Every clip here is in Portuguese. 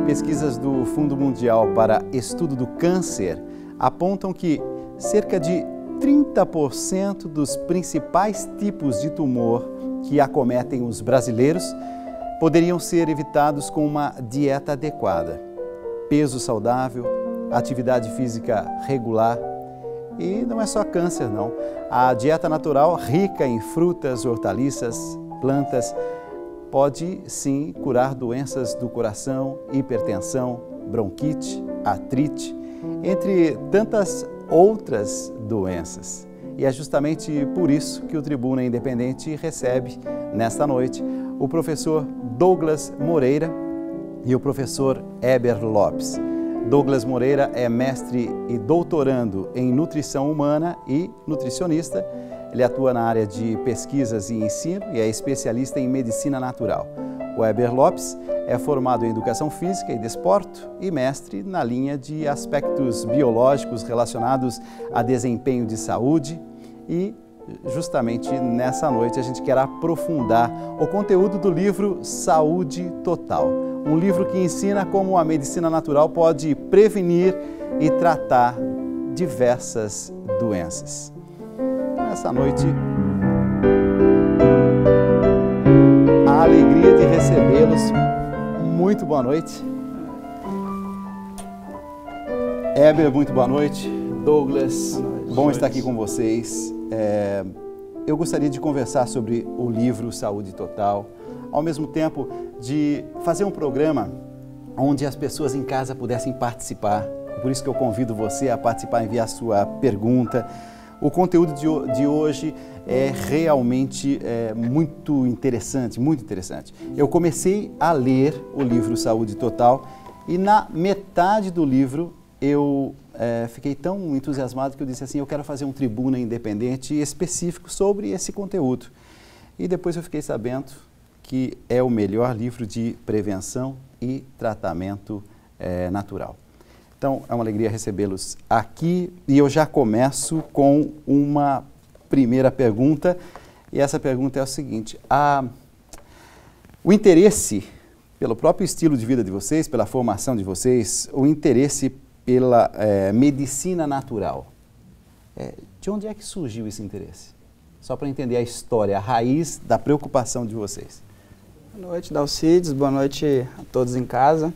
Pesquisas do Fundo Mundial para Estudo do Câncer apontam que cerca de 30% dos principais tipos de tumor que acometem os brasileiros poderiam ser evitados com uma dieta adequada, peso saudável, atividade física regular. E não é só câncer, não. A dieta natural, rica em frutas, hortaliças, plantas, pode sim curar doenças do coração, hipertensão, bronquite, artrite, entre tantas outras doenças. E é justamente por isso que o Tribuna Independente recebe, nesta noite, o professor Douglas Moreira e o professor Heber Lopes. Douglas Moreira é mestre e doutorando em nutrição humana e nutricionista. Ele atua na área de pesquisas e ensino e é especialista em medicina natural. O Heber Lopes é formado em educação física e desporto e mestre na linha de aspectos biológicos relacionados a desempenho de saúde. E justamente nessa noite a gente quer aprofundar o conteúdo do livro Saúde Total. Um livro que ensina como a medicina natural pode prevenir e tratar diversas doenças. Nessa noite, a alegria de recebê-los. Muito boa noite. Heber, muito boa noite. Douglas, bom estar aqui com vocês. Eu gostaria de conversar sobre o livro Saúde Total, ao mesmo tempo de fazer um programa onde as pessoas em casa pudessem participar. Por isso que eu convido você a participar, enviar sua pergunta. O conteúdo de hoje é realmente muito interessante, muito interessante. Eu comecei a ler o livro Saúde Total e na metade do livro eu fiquei tão entusiasmado que eu disse assim, eu quero fazer um Tribuna Independente específico sobre esse conteúdo. E depois eu fiquei sabendo que é o melhor livro de prevenção e tratamento natural. Então, é uma alegria recebê-los aqui e eu já começo com uma primeira pergunta. E essa pergunta é o seguinte, o interesse pelo próprio estilo de vida de vocês, pela formação de vocês, o interesse pela medicina natural, de onde é que surgiu esse interesse? Só para entender a história, a raiz da preocupação de vocês. Boa noite, Dalcides, boa noite a todos em casa.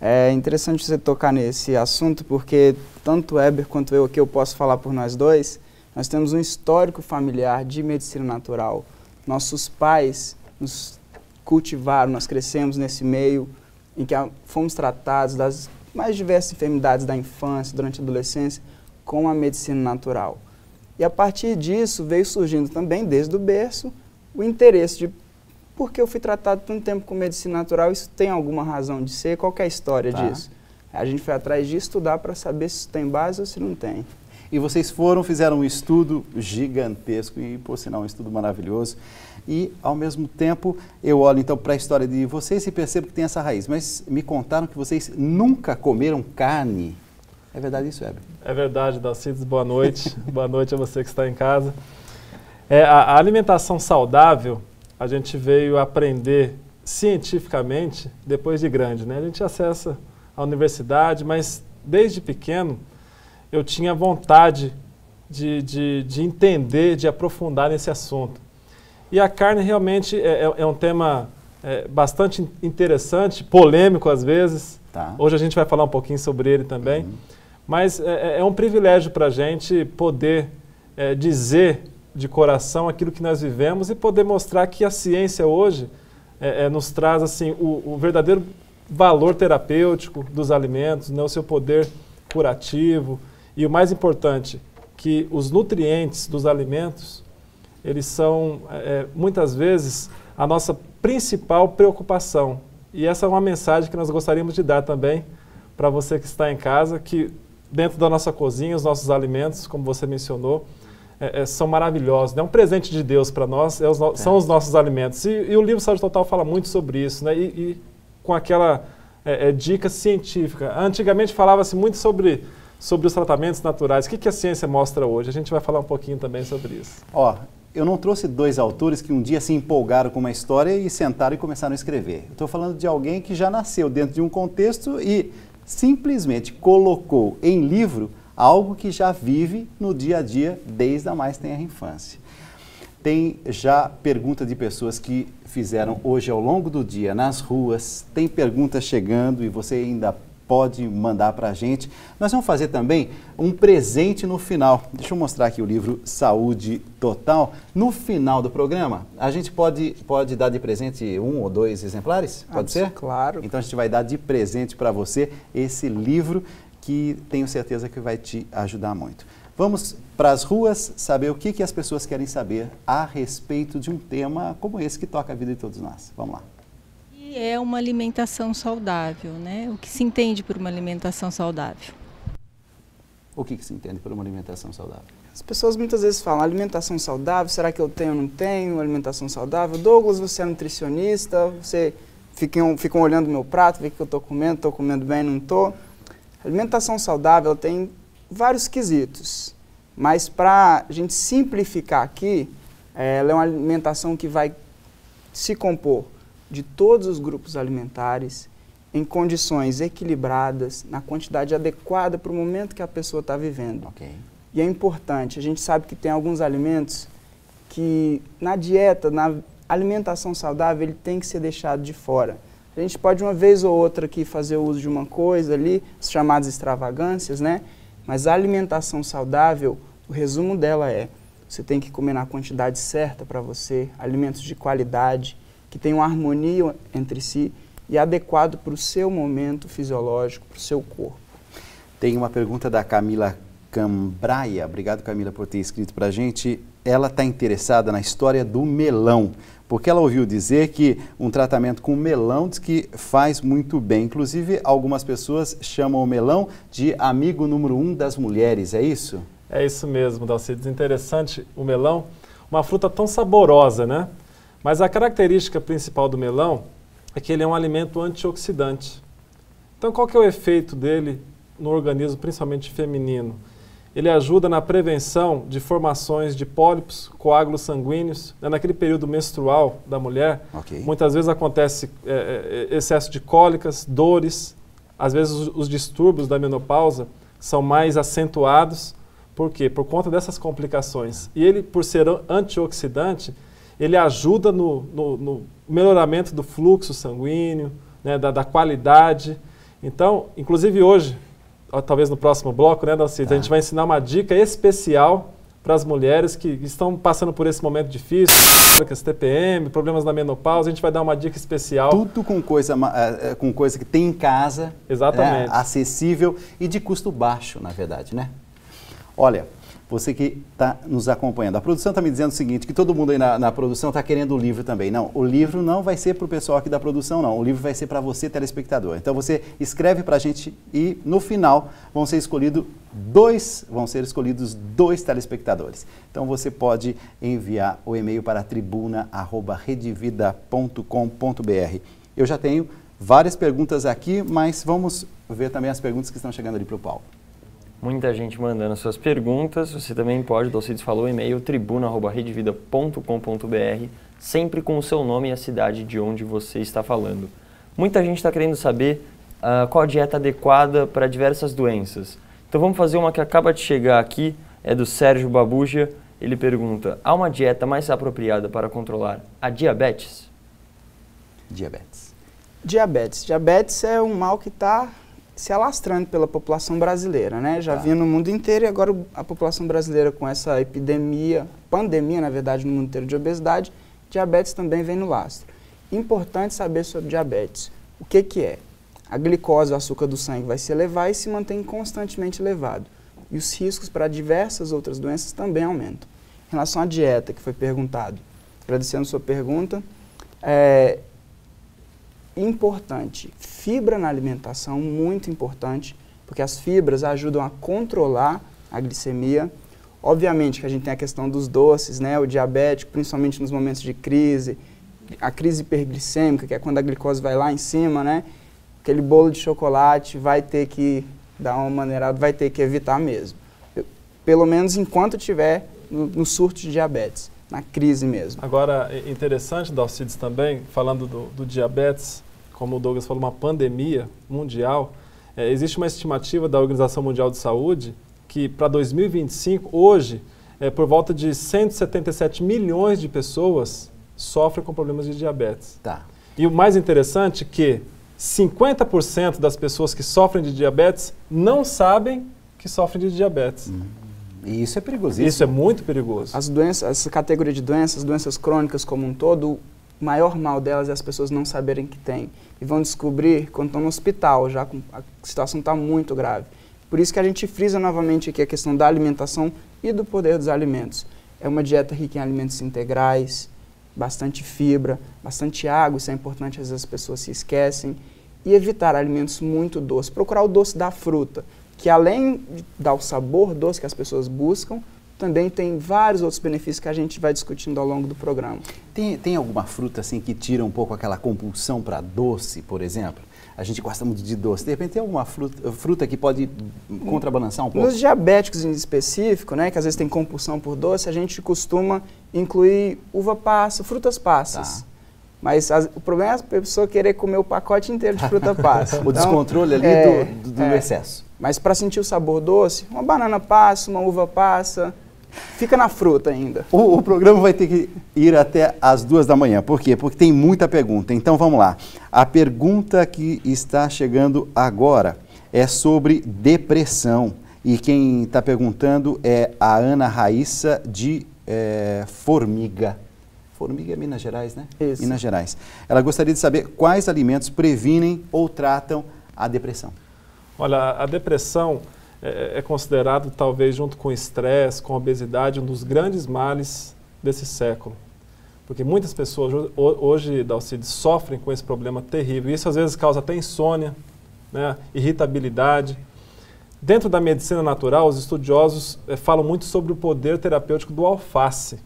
É interessante você tocar nesse assunto porque tanto o Heber quanto eu aqui, eu posso falar por nós dois, nós temos um histórico familiar de medicina natural. Nossos pais nos cultivaram, nós crescemos nesse meio em que fomos tratados das mais diversas enfermidades da infância, durante a adolescência, com a medicina natural. E a partir disso veio surgindo também, desde o berço, o interesse de por que eu fui tratado tanto tempo com medicina natural, isso tem alguma razão de ser, qual que é a história disso? A gente foi atrás de estudar para saber se isso tem base ou se não tem. E vocês fizeram um estudo gigantesco e, por sinal, um estudo maravilhoso. E, ao mesmo tempo, eu olho então para a história de vocês e percebo que tem essa raiz. Mas me contaram que vocês nunca comeram carne. É verdade isso, Heber? É verdade, Dalcides. Boa noite. Boa noite a você que está em casa. A alimentação saudável, a gente veio aprender cientificamente depois de grande, né? A gente acessa a universidade, mas desde pequeno eu tinha vontade de entender, de aprofundar nesse assunto. E a carne realmente é um tema bastante interessante, polêmico às vezes. Tá. Hoje a gente vai falar um pouquinho sobre ele também. Mas é um privilégio para a gente poder dizer de coração aquilo que nós vivemos e poder mostrar que a ciência hoje nos traz assim, o verdadeiro valor terapêutico dos alimentos, né, o seu poder curativo e o mais importante, que os nutrientes dos alimentos, eles são muitas vezes a nossa principal preocupação. E essa é uma mensagem que nós gostaríamos de dar também para você que está em casa, que dentro da nossa cozinha, os nossos alimentos, como você mencionou, são maravilhosos. É um presente de Deus para nós, são os nossos alimentos. E o livro Saúde Total fala muito sobre isso, né? E com aquela dica científica. Antigamente falava-se muito sobre os tratamentos naturais. O que a ciência mostra hoje? A gente vai falar um pouquinho também sobre isso. eu não trouxe dois autores que um dia se empolgaram com uma história e sentaram e começaram a escrever. Eu estou falando de alguém que já nasceu dentro de um contexto e simplesmente colocou em livro algo que já vive no dia a dia desde a mais tenra infância. Tem já pergunta de pessoas que fizeram hoje ao longo do dia nas ruas, tem perguntas chegando e você ainda pode mandar para a gente. Nós vamos fazer também um presente no final. Deixa eu mostrar aqui o livro Saúde Total. No final do programa, a gente pode dar de presente 1 ou 2 exemplares? Pode ser? Claro. Então a gente vai dar de presente para você esse livro que tenho certeza que vai te ajudar muito. Vamos para as ruas saber o que as pessoas querem saber a respeito de um tema como esse que toca a vida de todos nós. Vamos lá. É uma alimentação saudável, né? O que se entende por uma alimentação saudável? O que se entende por uma alimentação saudável? As pessoas muitas vezes falam, alimentação saudável, será que eu tenho ou não tenho alimentação saudável? Douglas, você é nutricionista, você ficam olhando o meu prato, vê que eu estou comendo bem, não estou. Alimentação saudável tem vários quesitos, mas para a gente simplificar aqui, ela é uma alimentação que vai se compor de todos os grupos alimentares, em condições equilibradas, na quantidade adequada para o momento que a pessoa está vivendo. Okay. E é importante, a gente sabe que tem alguns alimentos que na dieta, na alimentação saudável, ele tem que ser deixado de fora. A gente pode uma vez ou outra aqui fazer uso de uma coisa ali, as chamadas extravagâncias, né? Mas a alimentação saudável, o resumo dela é, você tem que comer na quantidade certa para você, alimentos de qualidade, que tenham harmonia entre si e adequado para o seu momento fisiológico, para o seu corpo. Tem uma pergunta da Camila Cambraia. Obrigado, Camila, por ter escrito para a gente. Ela está interessada na história do melão, porque ela ouviu dizer que um tratamento com melão diz que faz muito bem. Inclusive, algumas pessoas chamam o melão de amigo número 1 das mulheres, é isso? É isso mesmo, Dalcides. Interessante o melão, uma fruta tão saborosa, né? Mas a característica principal do melão é que ele é um alimento antioxidante. Então, qual que é o efeito dele no organismo, principalmente feminino? Ele ajuda na prevenção de formações de pólipos, coágulos sanguíneos, né? Naquele período menstrual da mulher. Okay. Muitas vezes acontece excesso de cólicas, dores, às vezes os distúrbios da menopausa são mais acentuados. Por quê? Por conta dessas complicações. E ele, por ser antioxidante, ele ajuda no melhoramento do fluxo sanguíneo, né, da qualidade. Então, inclusive hoje, talvez no próximo bloco, né, Dalcides, a gente vai ensinar uma dica especial para as mulheres que estão passando por esse momento difícil, TPM, problemas na menopausa, a gente vai dar uma dica especial. Tudo com coisa que tem em casa, exatamente, né, acessível e de custo baixo, na verdade, né? Olha, você que está nos acompanhando, a produção está me dizendo o seguinte, que todo mundo aí na produção está querendo o livro também. Não, o livro não vai ser para o pessoal aqui da produção, não. O livro vai ser para você, telespectador. Então você escreve para a gente e no final vão ser escolhidos dois telespectadores. Então você pode enviar o e-mail para tribuna@redevida.com.br. Eu já tenho várias perguntas aqui, mas vamos ver também as perguntas que estão chegando ali para o Paulo. Muita gente mandando suas perguntas, você também pode, o Dalcides falou, e-mail tribuna@redevida.com.br, sempre com o seu nome e a cidade de onde você está falando. Muita gente está querendo saber qual a dieta adequada para diversas doenças. Então vamos fazer uma que acaba de chegar aqui, é do Sérgio Babuja. Ele pergunta, há uma dieta mais apropriada para controlar a diabetes? Diabetes. Diabetes é um mal que está se alastrando pela população brasileira, né? Já vinha no mundo inteiro e agora a população brasileira com essa pandemia, na verdade, no mundo inteiro de obesidade, diabetes também vem no lastro. Importante saber sobre diabetes. O que é? A glicose, o açúcar do sangue, vai se elevar e se mantém constantemente elevado. E os riscos para diversas outras doenças também aumentam. Em relação à dieta, que foi perguntado, agradecendo sua pergunta, importante, fibra na alimentação, muito importante, porque as fibras ajudam a controlar a glicemia. Obviamente que a gente tem a questão dos doces, né, o diabético, principalmente nos momentos de crise, a crise hiperglicêmica, que é quando a glicose vai lá em cima, né, aquele bolo de chocolate vai ter que dar uma maneirada, vai ter que evitar mesmo. Pelo menos enquanto estiver no surto de diabetes. na crise mesmo. Agora, interessante, Dalcides, também, falando do diabetes, como o Douglas falou, uma pandemia mundial, existe uma estimativa da Organização Mundial de Saúde que para 2025, hoje, por volta de 177 milhões de pessoas sofrem com problemas de diabetes. Tá. E o mais interessante é que 50% das pessoas que sofrem de diabetes não sabem que sofrem de diabetes. E isso é perigosíssimo. Isso é muito perigoso. As doenças, essa categoria de doenças, doenças crônicas como um todo, o maior mal delas é as pessoas não saberem que têm. E vão descobrir quando estão no hospital, já a situação está muito grave. Por isso que a gente frisa novamente aqui a questão da alimentação e do poder dos alimentos. É uma dieta rica em alimentos integrais, bastante fibra, bastante água, isso é importante, às vezes as pessoas se esquecem. E evitar alimentos muito doces, procurar o doce da fruta, que além de dar o sabor doce que as pessoas buscam, também tem vários outros benefícios que a gente vai discutindo ao longo do programa. Tem alguma fruta assim que tira um pouco aquela compulsão para doce, por exemplo? A gente gosta muito de doce. De repente tem alguma fruta que pode contrabalançar um pouco? Nos diabéticos em específico, né, que às vezes tem compulsão por doce, a gente costuma incluir uva passa, frutas passas. Tá. Mas o problema é a pessoa querer comer o pacote inteiro de fruta passa. O descontrole ali do excesso. Mas para sentir o sabor doce, uma banana passa, uma uva passa, fica na fruta ainda. O programa vai ter que ir até às 2 da manhã. Por quê? Porque tem muita pergunta. Então vamos lá. A pergunta que está chegando agora é sobre depressão. E quem está perguntando é a Ana Raíssa de Formiga. Formiga é Minas Gerais, né? Isso. Minas Gerais. Ela gostaria de saber quais alimentos previnem ou tratam a depressão. Olha, a depressão é considerado, talvez, junto com o estresse, com a obesidade, um dos grandes males desse século. Porque muitas pessoas hoje, Dalcides, sofrem com esse problema terrível. Isso, às vezes, causa até insônia, né, irritabilidade. Dentro da medicina natural, os estudiosos falam muito sobre o poder terapêutico do alface.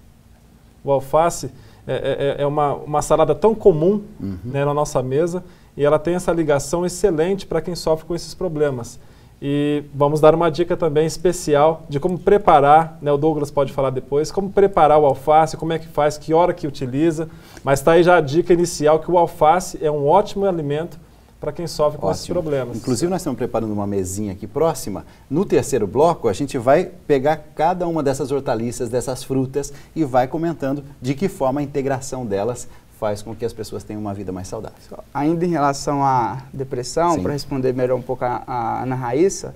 O alface é uma salada tão comum, né, na nossa mesa, e ela tem essa ligação excelente para quem sofre com esses problemas. E vamos dar uma dica também especial de como preparar, né, o Douglas pode falar depois, como preparar o alface, como é que faz, que hora que utiliza, mas está aí já a dica inicial que o alface é um ótimo alimento para quem sofre com esses problemas. Inclusive nós estamos preparando uma mesinha aqui próxima. No terceiro bloco a gente vai pegar cada uma dessas hortaliças, dessas frutas e vai comentando de que forma a integração delas faz com que as pessoas tenham uma vida mais saudável. Ainda em relação à depressão, para responder melhor um pouco a Ana Raíssa,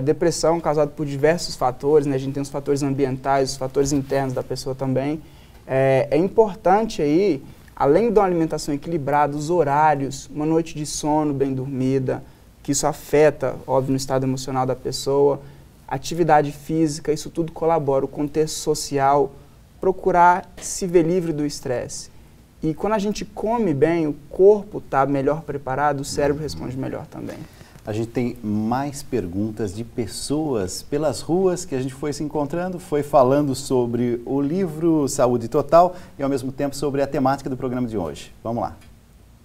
depressão causada por diversos fatores, né? A gente tem os fatores ambientais, os fatores internos da pessoa também. É importante aí, além de uma alimentação equilibrada, os horários, uma noite de sono bem dormida, que isso afeta, óbvio, no estado emocional da pessoa, atividade física, isso tudo colabora, o contexto social, procurar se ver livre do estresse. E quando a gente come bem, o corpo está melhor preparado, o cérebro responde melhor também. A gente tem mais perguntas de pessoas pelas ruas que a gente foi se encontrando, foi falando sobre o livro Saúde Total e ao mesmo tempo sobre a temática do programa de hoje. Vamos lá.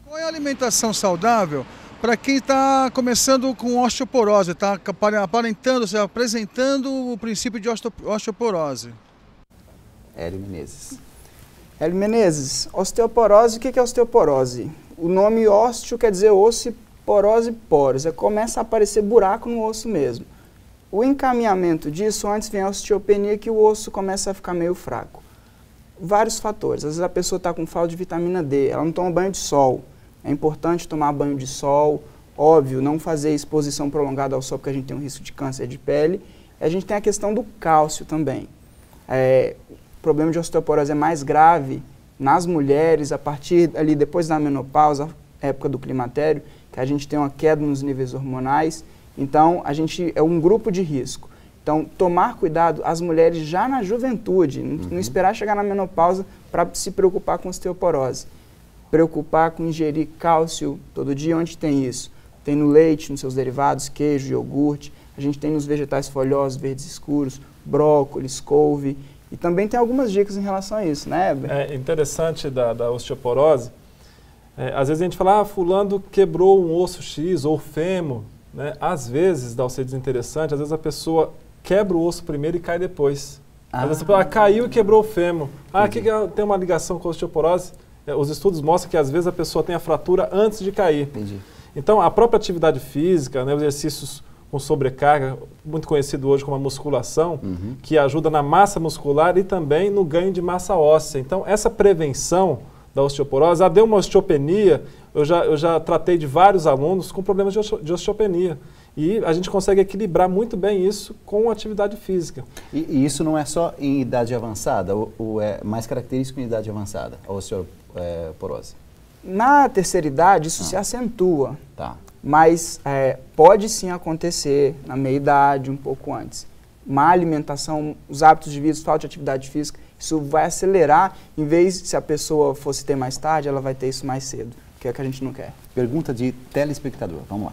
Qual é a alimentação saudável para quem está começando com osteoporose, está aparentando, se apresentando o princípio de osteoporose? Hélio Menezes. Hélio Menezes, osteoporose, o que é osteoporose? O nome ósteo quer dizer osso e porose, poros. Começa a aparecer buraco no osso mesmo. O encaminhamento disso, antes vem a osteopenia, que o osso começa a ficar meio fraco. Vários fatores. Às vezes a pessoa está com falta de vitamina D, ela não toma banho de sol. É importante tomar banho de sol, óbvio, não fazer exposição prolongada ao sol, porque a gente tem um risco de câncer de pele. A gente tem a questão do cálcio também. O problema de osteoporose é mais grave nas mulheres, a partir ali depois da menopausa, época do climatério, que a gente tem uma queda nos níveis hormonais. Então, a gente é um grupo de risco. Então, tomar cuidado, as mulheres já na juventude, não esperar chegar na menopausa para se preocupar com osteoporose. Preocupar com ingerir cálcio todo dia, onde tem isso? Tem no leite, nos seus derivados, queijo, iogurte, a gente tem nos vegetais folhosos, verdes escuros, brócolis, couve. E também tem algumas dicas em relação a isso, né, Heber? É interessante da osteoporose. Às vezes a gente fala, fulano quebrou um osso X ou fêmur. Né? Às vezes, Dalcides, interessante, às vezes a pessoa quebra o osso primeiro e cai depois. Às vezes você fala, caiu e quebrou o fêmur. Que tem uma ligação com a osteoporose? Os estudos mostram que às vezes a pessoa tem a fratura antes de cair. Entendi. Então, a própria atividade física, né, os exercícios com sobrecarga, muito conhecido hoje como a musculação, que ajuda na massa muscular e também no ganho de massa óssea. Então, essa prevenção da osteoporose, deu uma osteopenia, eu já tratei de vários alunos com problemas de osteopenia. E a gente consegue equilibrar muito bem isso com a atividade física. E isso não é só em idade avançada, ou é mais característico em idade avançada, a osteoporose? Na terceira idade, isso se acentua. Tá. Mas pode sim acontecer na meia-idade, um pouco antes. Má alimentação, os hábitos de vida, falta de atividade física, isso vai acelerar, em vez se a pessoa fosse ter mais tarde, ela vai ter isso mais cedo, que é o que a gente não quer. Pergunta de telespectador, vamos lá.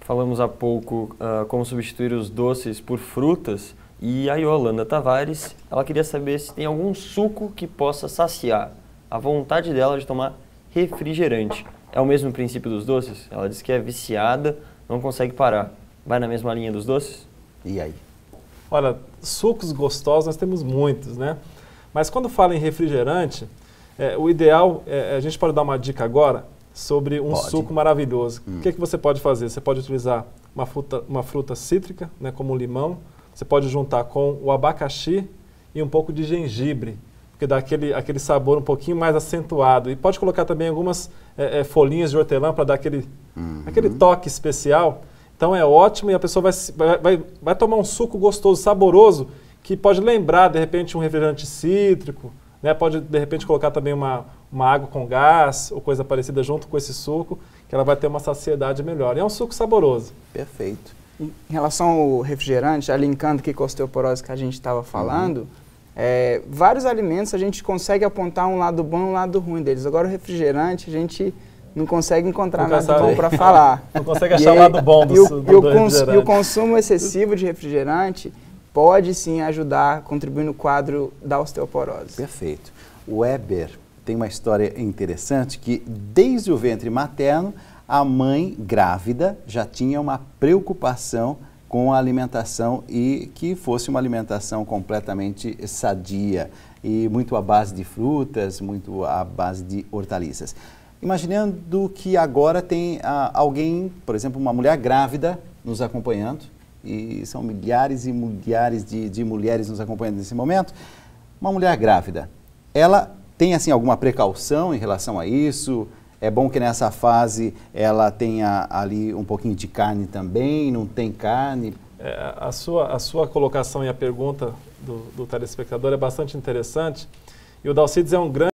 Falamos há pouco como substituir os doces por frutas e a Yolanda Tavares, ela queria saber se tem algum suco que possa saciar a vontade dela de tomar refrigerante. É o mesmo princípio dos doces? Ela diz que é viciada, não consegue parar. Vai na mesma linha dos doces? E aí? Olha, sucos gostosos nós temos muitos, né? Mas quando fala em refrigerante, o ideal, a gente pode dar uma dica agora sobre um suco maravilhoso. O que você pode fazer? Você pode utilizar uma fruta cítrica, né, como o limão. Você pode juntar com o abacaxi e um pouco de gengibre, porque dá aquele sabor um pouquinho mais acentuado. E pode colocar também algumas folhinhas de hortelã para dar aquele toque especial. Então é ótimo e a pessoa vai tomar um suco gostoso, saboroso, que pode lembrar, de repente, um refrigerante cítrico, né? Pode, de repente, colocar também uma água com gás ou coisa parecida junto com esse suco, que ela vai ter uma saciedade melhor. E é um suco saboroso. Perfeito. Em relação ao refrigerante, já linkando aqui com a osteoporose que a gente estava falando, vários alimentos a gente consegue apontar um lado bom e um lado ruim deles. Agora o refrigerante a gente não consegue encontrar nada bom para falar. Não consegue achar o lado bom do refrigerante. E o consumo excessivo de refrigerante pode sim ajudar a contribuir no quadro da osteoporose. Perfeito. O Weber tem uma história interessante que desde o ventre materno a mãe grávida já tinha uma preocupação com a alimentação e que fosse uma alimentação completamente sadia e muito à base de frutas, muito à base de hortaliças. Imaginando que agora tem alguém, por exemplo, uma mulher grávida nos acompanhando, e são milhares e milhares de mulheres nos acompanhando nesse momento, uma mulher grávida, ela tem assim alguma precaução em relação a isso? É bom que nessa fase ela tenha ali um pouquinho de carne também, não tem carne? A sua colocação e a pergunta do telespectador é bastante interessante, e o Dalcides é um grande